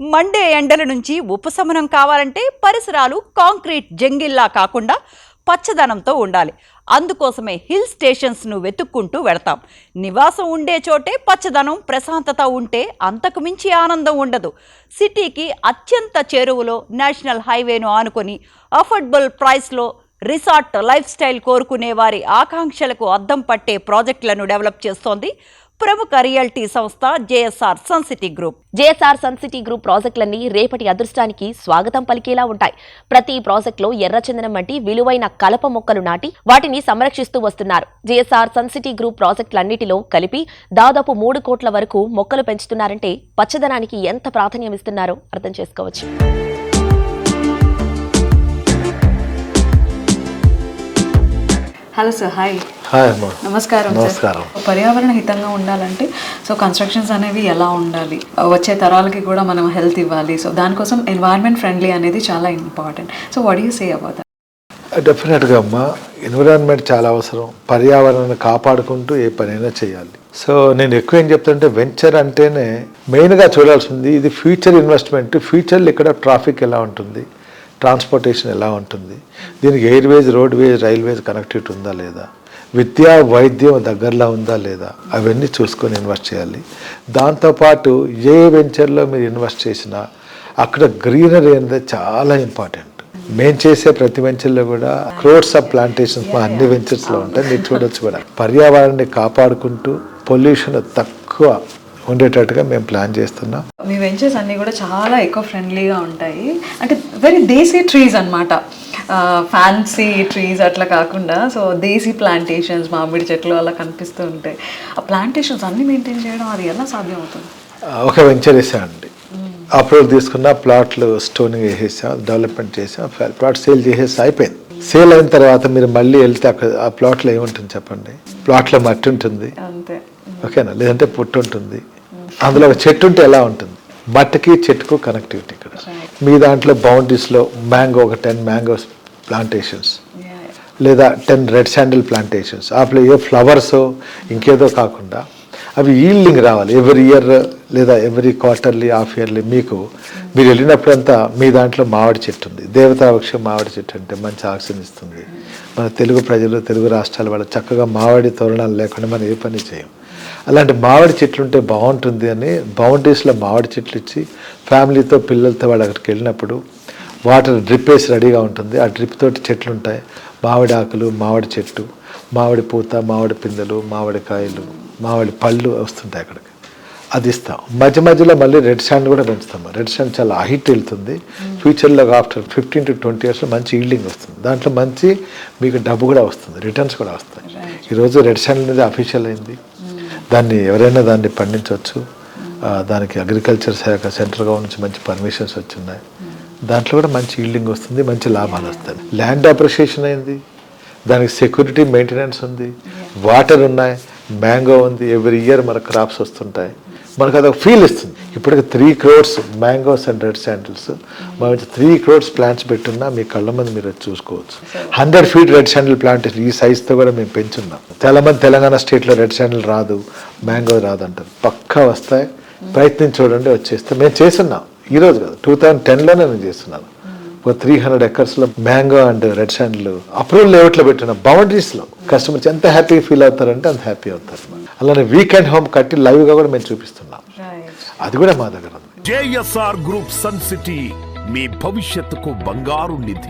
Monday ఎండల నుంచి ఉపశమనం కావాలంటే పరిసరాలు కాంక్రీట్ జంగిల్లా కాకుండా పచ్చదనంతో ఉండాలి. అందుకోసమే హిల్ స్టేషన్స్ను వెతుక్కుంటూ వెడతాం. నివాసం ఉండే చోటే పచ్చదనం, ప్రశాంతత ఉంటే అంతకు మించి ఆనందం ఉండదు. సిటీకి అత్యంత చేరువలో నేషనల్ హైవేను ఆనుకొని అఫోర్డబుల్ ప్రైస్లో రిసార్ట్ లైఫ్ స్టైల్ కోరుకునే వారి ఆకాంక్షలకు అద్దం పట్టే ప్రాజెక్టులను డెవలప్ చేస్తోంది ప్రముఖ రియల్టీ సంస్థ JSR Sun City Group. JSR Sun City Group ప్రాజెక్టులన్నీ రేపటి అదృష్టానికి స్వాగతం పలికేలా ఉంటాయి. ప్రతి ప్రాజెక్టులో ఎర్రచందనం వంటి విలువైన కలప మొక్కలు నాటి వాటిని సంరక్షిస్తూ వస్తున్నారు. జేఎస్ఆర్ సన్ సిటీ గ్రూప్ ప్రాజెక్టులన్నిటిలో కలిపి దాదాపు 3 కోట్ల వరకు మొక్కలు పెంచుతున్నారంటే పచ్చదనానికి ఎంత ప్రాధాన్యం ఇస్తున్నారో అర్థం చేసుకోవచ్చు. Hello sir, hi. నమస్కారం. పర్యావరణ హితంగా ఉండాలంటే కన్స్ట్రక్షన్స్ అనేవి ఎలా ఉండాలి, వచ్చే తరాలకి కూడా మనం హెల్త్ ఇవ్వాలి. దానికోసం ఎన్వైరన్మెంట్ ఫ్రెండ్లీ అనేది చాలా important. What do you say about that? డెఫినెట్గా అమ్మా, ఎన్విరాన్మెంట్ చాలా అవసరం. పర్యావరణాన్ని కాపాడుకుంటూ ఏ పనైనా చేయాలి. నేను ఎక్కువ ఏం చెప్తుంటే, వెంచర్ అంటేనే మెయిన్గా చూడాల్సింది ఇది ఫ్యూచర్ ఇన్వెస్ట్మెంట్. ఫ్యూచర్లో ఇక్కడ ట్రాఫిక్ ఎలా ఉంటుంది, ట్రాన్స్పోర్టేషన్ ఎలా ఉంటుంది, దీనికి ఎయిర్వేజ్, రోడ్వేజ్, రైల్వేజ్ కనెక్టివిటీ ఉందా లేదా, విద్యా వైద్యం దగ్గరలో ఉందా లేదా, అవన్నీ చూసుకొని ఇన్వెస్ట్ చేయాలి. దాంతోపాటు ఏ వెంచర్లో మీరు ఇన్వెస్ట్ చేసినా అక్కడ గ్రీనరీ అనేది చాలా ఇంపార్టెంట్. మేము చేసే ప్రతి వెంచర్లో కూడా క్రోడ్స్ ఆఫ్ ప్లాంటేషన్స్ మా అన్ని వెంచర్స్లో ఉంటాయి. మీరు చూడొచ్చు కూడా. పర్యావరణాన్ని కాపాడుకుంటూ పొల్యూషన్ తక్కువ ఉండేటట్టుగా మేము ప్లాన్ చేస్తున్నాం. మీ వెంచర్స్ అన్నీ కూడా చాలా ఎకో ఫ్రెండ్లీగా ఉంటాయి. అంటే వెరీ దేశీ ట్రీస్ అన్నమాట, ఫ్యాన్సీ ట్రీస్ అట్లా కాకుండా. దేశీ ప్లాంటేషన్స్, మామిడి చెట్లు అలా కనిపిస్తూ ఉంటాయి. ఆ ప్లాంటేషన్స్ అన్ని మెయింటైన్ చేయడం అది ఎలా సాధ్యం అవుతుంది? ఒక వెంచర్ వేసామండి, అప్రూవల్ తీసుకున్న ప్లాట్లు స్టోనింగ్ వేసేసాం, డెవలప్మెంట్ చేసాం, ప్లాట్ సేల్ చేసేసి అయిపోయింది. సేల్ అయిన తర్వాత మీరు మళ్ళీ వెళ్తే అక్కడ ఆ ప్లాట్లో ఏముంటుంది చెప్పండి? ప్లాట్లో మట్టి ఉంటుంది, అంతే, ఓకేనా? లేదంటే పుట్టు ఉంటుంది. అందులో ఒక చెట్టు ఉంటే ఎలా ఉంటుంది? మట్టికి చెట్టుకు కనెక్టివిటీ. ఇక్కడ మీ దాంట్లో బౌండరీస్లో మ్యాంగో, ఒక 10 మ్యాంగోస్ ప్లాంటేషన్స్ లేదా 10 రెడ్ శాండిల్ ప్లాంటేషన్స్. ఆపలో ఏ ఫ్లవర్స్ ఇంకేదో కాకుండా అవి ఈల్డింగ్ రావాలి ఎవ్రీ ఇయర్ లేదా ఎవ్రీ క్వార్టర్లీ, హాఫ్ ఇయర్లీ. మీరు వెళ్ళినప్పుడంతా మీ దాంట్లో మామిడి చెట్టు ఉంది, దేవతా వృక్షం మామిడి చెట్టు అంటే మంచి ఆక్సిజన్ ఇస్తుంది. మన తెలుగు ప్రజలు, తెలుగు రాష్ట్రాల వాళ్ళు చక్కగా మామిడి తోరణాలు లేకుండా మనం ఏ పని చేయం. అలాంటి మామిడి చెట్లు ఉంటే బాగుంటుంది అని బౌండరీస్లో మామిడి చెట్లు ఇచ్చి ఫ్యామిలీతో, పిల్లలతో వాళ్ళు అక్కడికి వెళ్ళినప్పుడు వాటర్ డ్రిప్ వేసి రెడీగా ఉంటుంది. ఆ డ్రిప్ తోటి చెట్లు ఉంటాయి, మామిడి ఆకులు, మామిడి చెట్టు, మామిడి పూత, మామిడి పిందెలు, మామిడి కాయలు, మామిడి పళ్ళు వస్తుంటాయి అక్కడికి. అది ఇస్తాం. మధ్య మధ్యలో మళ్ళీ రెడ్ శాండ్ కూడా పెంచుతాం. రెడ్ శాండ్ చాలా హైట్ వెళ్తుంది. ఫ్యూచర్లో ఆఫ్టర్ 15 to 20 yearsలో మంచి ఈల్డింగ్ వస్తుంది. దాంట్లో మంచి మీకు డబ్బు కూడా వస్తుంది, రిటర్న్స్ కూడా వస్తాయి. ఈరోజు రెడ్ శాండ్ అనేది అఫీషియల్ అయింది. దాన్ని ఎవరైనా దాన్ని పండించవచ్చు. దానికి అగ్రికల్చర్ శాఖ, సెంట్రల్ గవర్నమెంట్ నుంచి మంచి పర్మిషన్స్ వచ్చిన్నాయి. దాంట్లో కూడా మంచి ఈల్డింగ్ వస్తుంది, మంచి లాభాలు వస్తాయి. ల్యాండ్ అప్రిషియేషన్ అయింది, దానికి సెక్యూరిటీ మెయింటెనెన్స్ ఉంది, వాటర్ ఉన్నాయి, మ్యాంగో ఉంది, ఎవ్రీ ఇయర్ మనకు క్రాప్స్ వస్తుంటాయి. మనకు అదొక ఫీల్ ఇస్తుంది. ఇప్పటికి 3 crores mangoes and red sandals, మనం 3 crores ప్లాంట్స్ పెట్టున్నా మీ కళ్ళ మంది మీరు చూసుకోవచ్చు. 100 feet రెడ్ శాండిల్ ప్లాంట్ ఈ సైజ్తో కూడా మేము పెంచున్నాం. చాలా మంది తెలంగాణ స్టేట్లో రెడ్ శాండిల్ రాదు, మ్యాంగో రాదు అంటారు. పక్కా వస్తాయి, ప్రయత్నం చూడండి, వచ్చేస్తే. మేము చేస్తున్నాం, ఈరోజు కాదు, 2010లోనే నేను చేస్తున్నాను. ఒక 300 acresలో mango and red sandal approval లేఅవుట్లో పెట్టిన బౌండరీస్లో కస్టమర్స్ ఎంత హ్యాపీగా ఫీల్ అవుతారంటే అంత హ్యాపీ అవుతారు. అలానే వీకెండ్ హోమ్ కట్టి లైవ్గా కూడా మేము చూపిస్తున్నాం. అది కూడా మా దగ్గర ఉంది. జేఎస్ఆర్ గ్రూప్ సన్ సిటీ, మీ భవిష్యత్తుకు బంగారు నిధి.